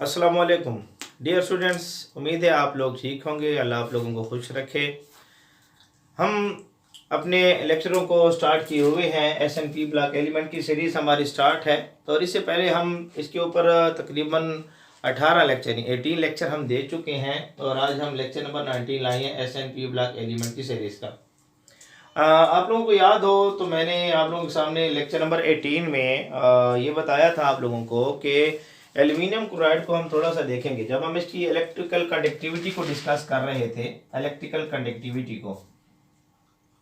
अस्सलाम वालेकुम dear students. उम्मीद है आप लोग ठीक होंगे। अल्लाह आप लोगों को खुश रखे। हम अपने लेक्चरों को स्टार्ट किए हुए हैं। एसएनपी ब्लॉक एलिमेंट की सीरीज़ हमारी स्टार्ट है। तो इससे पहले हम इसके ऊपर तकरीबन 18 लेक्चर 18 लेक्चर हम दे चुके हैं और आज हम लेक्चर नंबर 19 लाए हैं एसएनपी ब्लॉक एलिमेंट की सीरीज़ का। आप लोगों को याद हो तो मैंने आप लोगों के सामने लेक्चर नंबर 18 में ये बताया था आप लोगों को कि एल्यूमिनियम क्लोराइड को हम थोड़ा सा देखेंगे जब हम इसकी इलेक्ट्रिकल कंडक्टिविटी को डिस्कस कर रहे थे। इलेक्ट्रिकल कंडक्टिविटी को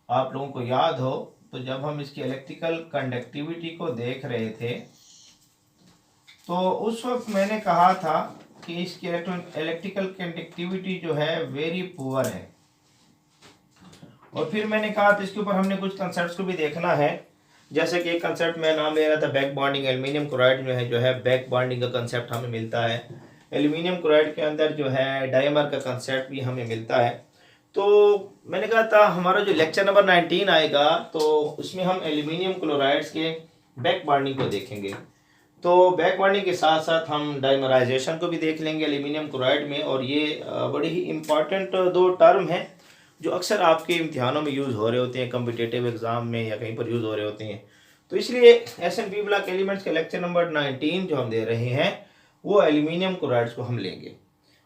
आप लोगों को याद हो तो जब हम इसकी इलेक्ट्रिकल कंडक्टिविटी को देख रहे थे तो उस वक्त मैंने कहा था कि इसकी इलेक्ट्रिकल कंडक्टिविटी जो है वेरी पुअर है। और फिर मैंने कहा था इसके ऊपर हमने कुछ कंसेप्ट को भी देखना है। जैसे कि एक कंसेप्ट में नाम ले रहा था बैक बॉन्डिंग। एल्यूमिनियम क्लोराइड जो है बैक बॉन्डिंग का कंसेप्ट हमें मिलता है। एल्यूमिनियम क्लोराइड के अंदर जो है डायमर का कंसेप्ट भी हमें मिलता है। तो मैंने कहा था हमारा जो लेक्चर नंबर 19 आएगा तो उसमें हम एल्यूमिनियम क्लोराइड्स के बैक बॉन्डिंग को देखेंगे। तो बैक बॉन्डिंग के साथ साथ हम डाइमराइजेशन को भी देख लेंगे एल्यूमिनियम क्लोराइड में। और ये बड़ी ही इंपॉर्टेंट दो टर्म है जो अक्सर आपके इम्तिहानों में यूज़ हो रहे होते हैं, कम्पिटिटिव एग्ज़ाम में या कहीं पर यूज़ हो रहे होते हैं। तो इसलिए एसएनपी ब्लॉक एलिमेंट्स के लेक्चर नंबर 19 जो हम दे रहे हैं वो एल्यूमिनियम क्लोराइड्स को हम लेंगे।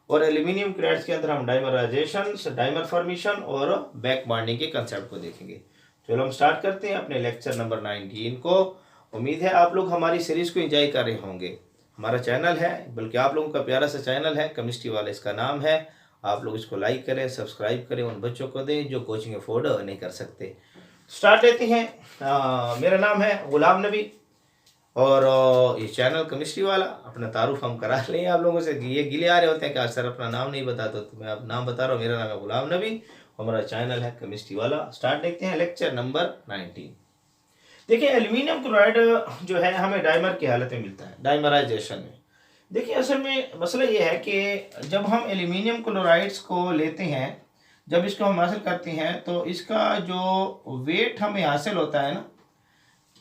और एल्यूमिनियम क्लोराइड्स के अंदर हम डाइमराइजेशन, डाइमर फॉर्मेशन और बैक बॉन्डिंग के कंसेप्ट को देखेंगे। चलो हम स्टार्ट करते हैं अपने लेक्चर नंबर 19 को। उम्मीद है आप लोग हमारी सीरीज़ को एंजॉय कर रहे होंगे। हमारा चैनल है, बल्कि आप लोगों का प्यारा सा चैनल है, केमिस्ट्री वाला इसका नाम है। आप लोग इसको लाइक करें, सब्सक्राइब करें, उन बच्चों को दें जो कोचिंग अफोर्ड नहीं कर सकते। स्टार्ट लेते हैं। मेरा नाम है गुलाम नबी और ये चैनल केमिस्ट्री वाला। अपना तारुफ हम करा लें आप लोगों से। ये गिले आ रहे होते हैं कि आज सर अपना नाम नहीं बताते, तो मैं अब नाम बता रहा हूँ। मेरा नाम है गुलाम नबी, हमारा चैनल है केमिस्ट्री वाला। स्टार्ट देखते हैं लेक्चर नंबर 19। देखिए एल्यूमिनियम क्लोराइड जो है हमें डाइमर की हालत में मिलता है, डाइमराइजेशन में। देखिए असल में मसला ये है कि जब हम एल्यूमिनियम क्लोराइड्स को लेते हैं, जब इसको हम हासिल करते हैं तो इसका जो वेट हमें हासिल होता है ना,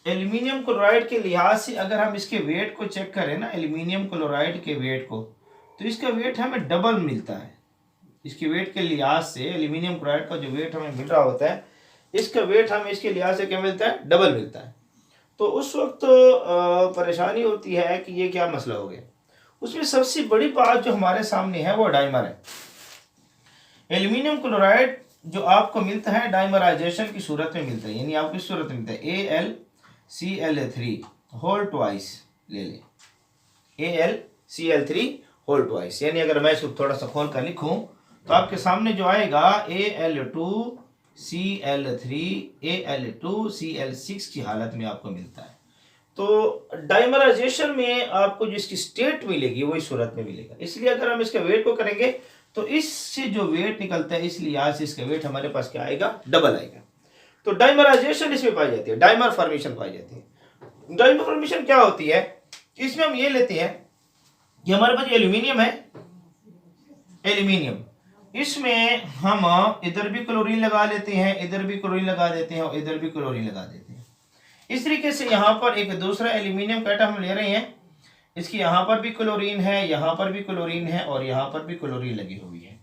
एल्यूमिनियम क्लोराइड के लिहाज से अगर हम इसके वेट को चेक करें ना, एल्यूमिनियम क्लोराइड के वेट को, तो इसका वेट हमें डबल मिलता है। इसके वेट के लिहाज से एल्यूमिनियम क्लोराइड का जो वेट हमें मिल रहा होता है, इसका वेट हमें इसके लिहाज से क्या मिलता है, डबल मिलता है। तो उस वक्त परेशानी होती है कि ये क्या मसला हो गया। उसमें सबसे बड़ी बात जो हमारे सामने है वो डाइमर है। एल्यूमिनियम क्लोराइड जो आपको मिलता है डाइमराइजेशन की सूरत में मिलता है, यानी आपको इस सूरत में मिलता है AlCl3 होल ट्वाइस। ले लें AlCl3 होल ट्वाइस, यानी अगर मैं इसको थोड़ा सा खोल कर लिखूं तो आपके सामने जो आएगा Al2Cl3 Al2Cl6 की हालत में आपको मिलता है। तो डाइमराइजेशन में आपको जिसकी स्टेट मिलेगी वो इस सूरत में मिलेगा। इसलिए अगर हम इसके वेट को करेंगे तो इससे जो वेट निकलता है, इसलिए आज से इसका वेट हमारे पास क्या आएगा, डबल आएगा। तो डाइमराइजेशन इसमें पाई जाती है, डाइमर फॉर्मेशन पाई जाती है। डाइमर फॉर्मेशन क्या होती है, इसमें हम ये लेते हैं कि हमारे पास एल्यूमिनियम है, एल्यूमिनियम, इसमें हम इधर भी क्लोरीन लगा लेते हैं, इधर भी क्लोरीन लगा देते हैं और इधर भी क्लोरीन लगा देते हैं। इस तरीके से यहाँ पर एक दूसरा एल्यूमिनियम का एटम हम ले रहे हैं, इसकी यहाँ पर भी क्लोरीन है, यहाँ पर भी क्लोरीन है और यहाँ पर भी क्लोरीन लगी हुई है।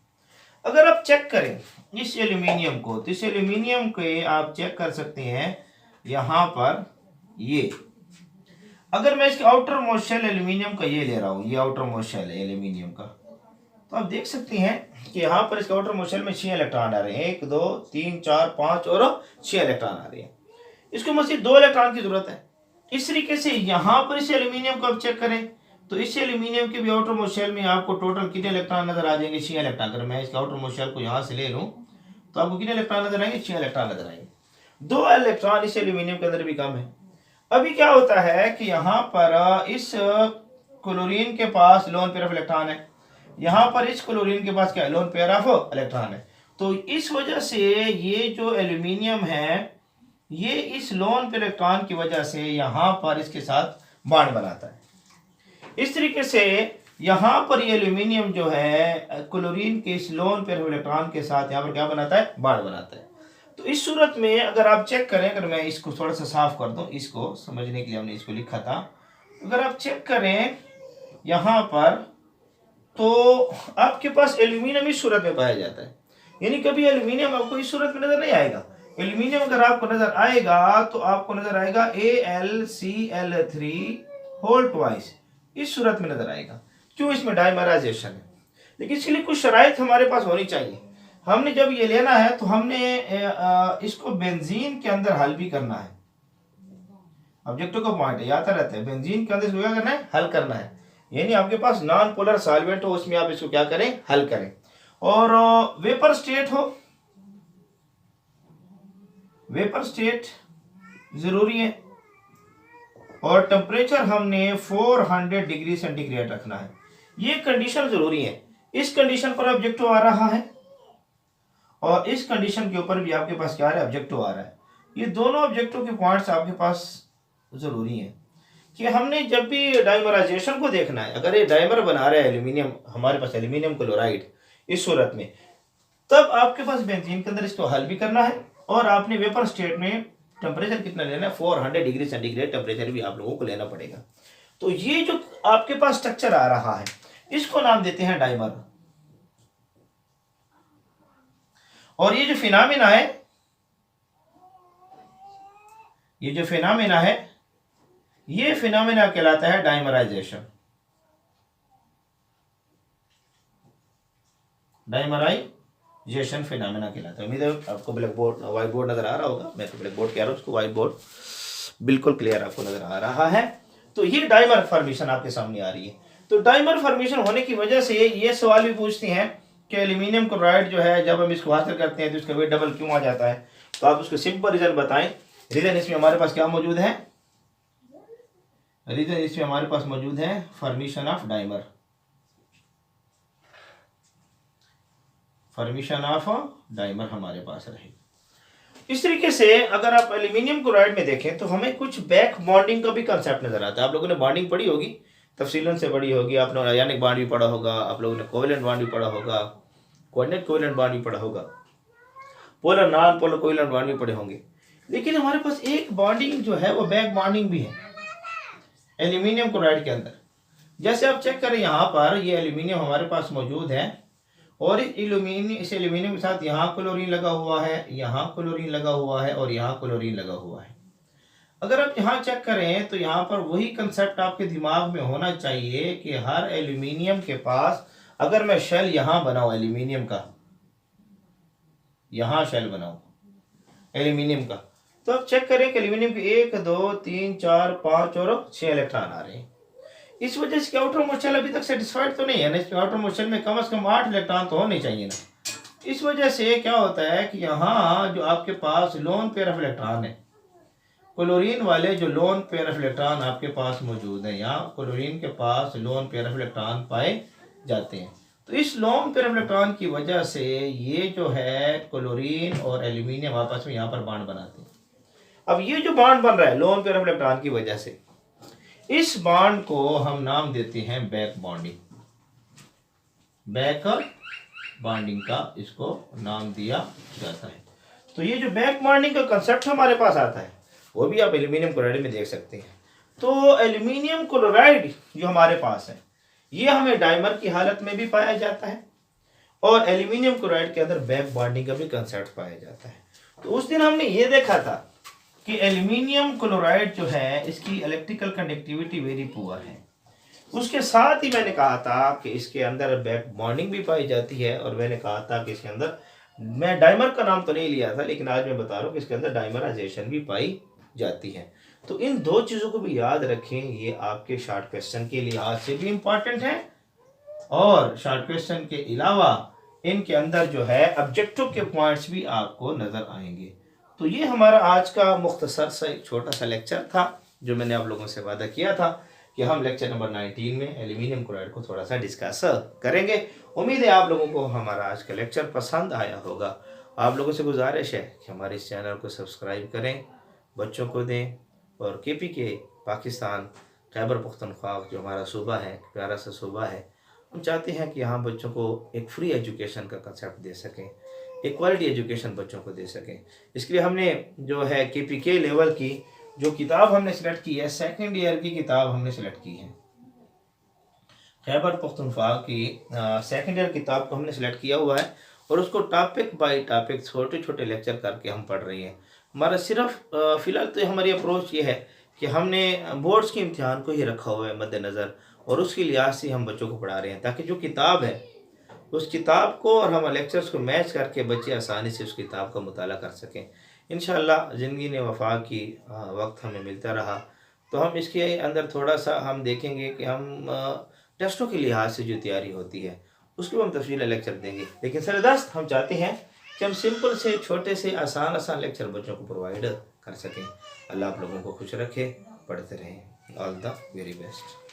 अगर आप चेक करें इस एल्यूमिनियम को, तो इस एल्यूमिनियम के आप चेक कर सकते हैं यहाँ पर ये, अगर मैं इसके आउटर मोस्ट शेल एल्यूमिनियम का ये ले रहा हूँ, ये आउटर मोस्ट शेल है एल्यूमिनियम का, तो आप देख सकते हैं कि यहाँ पर इसके आउटर मोस्ट शेल में 6 इलेक्ट्रॉन आ रहे हैं, 1 2 3 4 5 और 6 इलेक्ट्रॉन आ रहे हैं। इसको मज़ीद 2 इलेक्ट्रॉन की जरूरत है। इस तरीके से यहाँ पर इस एल्यूमिनियम को आप चेक करें तो इस एल्यूमिनियम के भी आउटर मोस्ट शेल में आपको टोटल कितने इलेक्ट्रॉन नजर आ जाएंगे, 6 इलेक्ट्रॉन। अगर मैं इसके आउटर मोस्ट शेल को यहाँ से ले लूँ तो आपको कितने इलेक्ट्रॉन नजर आएंगे, 6 इलेक्ट्रॉन नजर आएंगे। 2 इलेक्ट्रॉन इस एल्यूमिनियम के अंदर भी कम है। अभी क्या होता है कि यहाँ पर इस क्लोरीन के पास लोन पेयर ऑफ इलेक्ट्रॉन है, यहाँ पर इस क्लोरीन के पास क्या है, लोन पेयर ऑफ इलेक्ट्रॉन है। तो इस वजह से ये जो एल्यूमिनियम है ये इस लोन पेयर इलेक्ट्रॉन की वजह से यहाँ पर इसके साथ बॉन्ड बनाता है। इस तरीके से यहाँ पर ये एल्यूमिनियम जो है क्लोरीन के इस लोन पेयर इलेक्ट्रॉन के साथ यहाँ पर क्या बनाता है, बॉन्ड बनाता है। तो इस सूरत में अगर आप चेक करें, अगर मैं इसको थोड़ा सा साफ कर दूं, इसको समझने के लिए हमने इसको लिखा था, अगर आप चेक करें यहाँ पर तो आपके पास एल्यूमिनियम इस सूरत में पाया जाता है, यानी कभी एल्यूमिनियम आपको इस सूरत में नजर नहीं आएगा। एल्यूमिनियम अगर आपको नजर आएगा तो आपको नजर आएगा AlCl3 होल ट्वाइस, इस सूरत में नजर आएगा। क्यों? इसमें डाइमराइजेशन है। लेकिन इसके लिए कुछ शराइत हमारे पास होनी चाहिए। हमने जब ये लेना है तो हमने इसको बेंजीन के अंदर हल भी करना है। ऑब्जेक्टिव का पॉइंट है, याद रहता है, बेंजीन के अंदर इसको क्या करना है? हल करना है। यानी आपके पास नॉन पोलर सॉल्वेंट हो, उसमें आप इसको क्या करें? हल करें। और वेपर स्टेट हो, वेपर स्टेट जरूरी है। और टेम्परेचर हमने 400 डिग्री सेंटीग्रेड रखना है, ये कंडीशन जरूरी है। इस कंडीशन पर ऑब्जेक्टिव आ रहा है और इस कंडीशन के ऊपर भी आपके पास क्या आ रहा है? ऑब्जेक्टिव आ रहा है। ये दोनों ऑब्जेक्टिव के पॉइंट्स आपके पास जरूरी है कि हमने जब भी डाइमराइजेशन को देखना है, अगर ये डाइमर बना रहा है एल्यूमिनियम, हमारे पास एल्यूमिनियम क्लोराइड इस सूरत में, तब आपके पास बेंजीन के अंदर इसको हल भी करना है और आपने वेपर स्टेट में टेम्परेचर कितना लेना है? 400 डिग्री सेंटीग्रेड टेम्परेचर भी आप लोगों को लेना पड़ेगा। तो ये जो आपके पास स्ट्रक्चर आ रहा है, इसको नाम देते हैं डाइमर। और ये जो फिनोमेना है, ये जो फिनोमेना है, ये फिनोमेना कहलाता है डाइमराइजेशन। डाइमराइजेशन फिनोमेना कहलाता है। उम्मीद है आपको ब्लैक बोर्ड, व्हाइट बोर्ड नजर आ रहा होगा। मैं तो ब्लैक बोर्ड कह रहा हूं, उसको व्हाइट बोर्ड बिल्कुल क्लियर आपको नजर आ रहा है। तो ये डाइमर फॉर्मेशन आपके सामने आ रही है। तो डाइमर फॉर्मेशन होने की वजह से ये सवाल भी पूछते हैं कि एल्यूमिनियम क्लोराइड जो है, जब हम इसको हासिल करते हैं तो इसका वेट डबल क्यों आ जाता है? तो आप उसको सिंपल रीजन बताएं। रीजन इसमें हमारे पास क्या मौजूद है? रीजन इसमें हमारे पास मौजूद है formation of dimer. Formation of dimer हमारे पास रहे। इस तरीके से अगर आप एल्यूमिनियम क्लोराइड में देखें तो हमें कुछ बैक बॉन्डिंग का भी कंसेप्ट नजर आता है। आप लोगों ने बॉन्डिंग पढ़ी होगी, तफसीलन से पढ़ी होगी। आपने आयनिक बॉन्ड भी पढ़ा होगा, आप लोगों ने कोवेलेंट बॉन्ड भी पढ़ा होगा, कोऑर्डिनेट कोवेलेंट बॉन्ड भी पढ़ा होगा, polar non polar covalent bond भी पढ़े होंगे। लेकिन हमारे पास एक बॉन्डिंग जो है वो बैक बॉन्डिंग भी है एल्यूमिनियम क्लोराइड के अंदर। जैसे आप चेक करें, यहाँ पर ये एल्यूमिनियम हमारे पास मौजूद है और इस एल्यूमिनियम के साथ यहाँ क्लोरीन लगा हुआ है, यहाँ क्लोरीन लगा हुआ है और यहाँ क्लोरीन लगा हुआ है। अगर आप यहाँ चेक करें तो यहाँ पर वही कंसेप्ट आपके दिमाग में होना चाहिए कि हर एल्यूमिनियम के पास, अगर मैं शेल यहाँ बनाऊं एल्यूमिनियम का, यहाँ शेल बनाऊं एल्यूमिनियम का, तो आप चेक करें कि एल्यूमिनियम के 1 2 3 4 5 और 6 इलेक्ट्रॉन आ रहे हैं। इस वजह से आउटर मोस्ट शेल अभी तक सेटिस्फाइड तो नहीं है ना, इसमें आउटर मोस्ट शेल में कम से कम 8 इलेक्ट्रॉन तो होने चाहिए ना। इस वजह से क्या होता है कि यहाँ जो आपके पास लोन पेयर ऑफ इलेक्ट्रॉन है, क्लोरीन वाले जो लोन पेयर ऑफ इलेक्ट्रॉन आपके पास मौजूद है, यहाँ क्लोरीन के पास लोन पेयर ऑफ इलेक्ट्रॉन पाए जाते हैं। तो इस लोन पेयर ऑफ इलेक्ट्रॉन की वजह से ये जो है क्लोरीन और एल्यूमिनियम आपस में यहाँ पर बॉन्ड बनाते हैं। अब ये जो बॉन्ड बन रहा है लोन पेयर ऑफ इलेक्ट्रॉन की वजह से, इस बॉन्ड को हम नाम देते हैं बैक बॉन्डिंग। बैक बॉन्डिंग का इसको नाम दिया जाता है। तो ये जो बैक बॉन्डिंग का कंसेप्ट हमारे पास आता है, वो भी आप एल्यूमिनियम क्लोराइड में देख सकते हैं। तो एल्यूमिनियम क्लोराइड जो हमारे पास है, ये हमें डाइमर की हालत में भी पाया जाता है और एल्यूमिनियम क्लोराइड के अंदर बैक बॉन्डिंग का भी कंसेप्ट पाया जाता है। तो उस दिन हमने ये देखा था कि एल्यूमिनियम क्लोराइड जो है, इसकी इलेक्ट्रिकल कंडक्टिविटी वेरी पुअर है। उसके साथ ही मैंने कहा था कि इसके अंदर बैक बॉन्डिंग भी पाई जाती है और मैंने कहा था कि इसके अंदर, मैं डाइमर का नाम तो नहीं लिया था लेकिन आज मैं बता रहा हूँ कि इसके अंदर डाइमराइजेशन भी पाई जाती है। तो इन दो चीज़ों को भी याद रखें, ये आपके शॉर्ट क्वेश्चन के लिहाज से भी इम्पॉर्टेंट है और शॉर्ट क्वेश्चन के अलावा इनके अंदर जो है ऑब्जेक्टिव के पॉइंट्स भी आपको नजर आएंगे। तो ये हमारा आज का मुख्तसर सा एक छोटा सा लेक्चर था जो मैंने आप लोगों से वादा किया था कि हम लेक्चर नंबर 19 में एल्यूमिनियम क्लोराइड को थोड़ा सा डिस्कस करेंगे। उम्मीद है आप लोगों को हमारा आज का लेक्चर पसंद आया होगा। आप लोगों से गुजारिश है कि हमारे इस चैनल को सब्सक्राइब करें, बच्चों को दें और KPK पाकिस्तान खैबर पख्तूनख्वा जो हमारा सूबा है, प्यारा सा सूबा है, हम चाहते हैं कि यहाँ बच्चों को एक फ्री एजुकेशन का कंसेप्ट दे सकें, एक क्वालिटी एजुकेशन बच्चों को दे सकें। इसके लिए हमने जो है KPK लेवल की जो किताब हमने सेलेक्ट की है, सेकंड ईयर की किताब हमने सेलेक्ट की है। खैबर पख्तूनख्वा की सेकेंड ईयर किताब को हमने सेलेक्ट किया हुआ है और उसको टॉपिक बाय टॉपिक छोटे छोटे लेक्चर करके हम पढ़ रहे हैं। हमारा सिर्फ फ़िलहाल तो हमारी अप्रोच ये है कि हमने बोर्ड्स के इम्तिहान को ही रखा हुआ है मद्देनज़र और उसके लिहाज से हम बच्चों को पढ़ा रहे हैं ताकि जो किताब है उस किताब को और हम लेक्चर्स को मैच करके बच्चे आसानी से उस किताब का मुताला कर सकें। इंशाअल्लाह ज़िंदगी ने वफ़ा की वक्त हमें मिलता रहा तो हम इसके अंदर थोड़ा सा हम देखेंगे कि हम टेस्टों के लिहाज से जो तैयारी होती है उसके हम तफसील लेक्चर देंगे। लेकिन सरदस्त हम चाहते हैं कि हम सिंपल से छोटे से आसान आसान लेक्चर बच्चों को प्रोवाइड कर सकें। अल्लाह आप लोगों को खुश रखे, पढ़ते रहें। All the very best.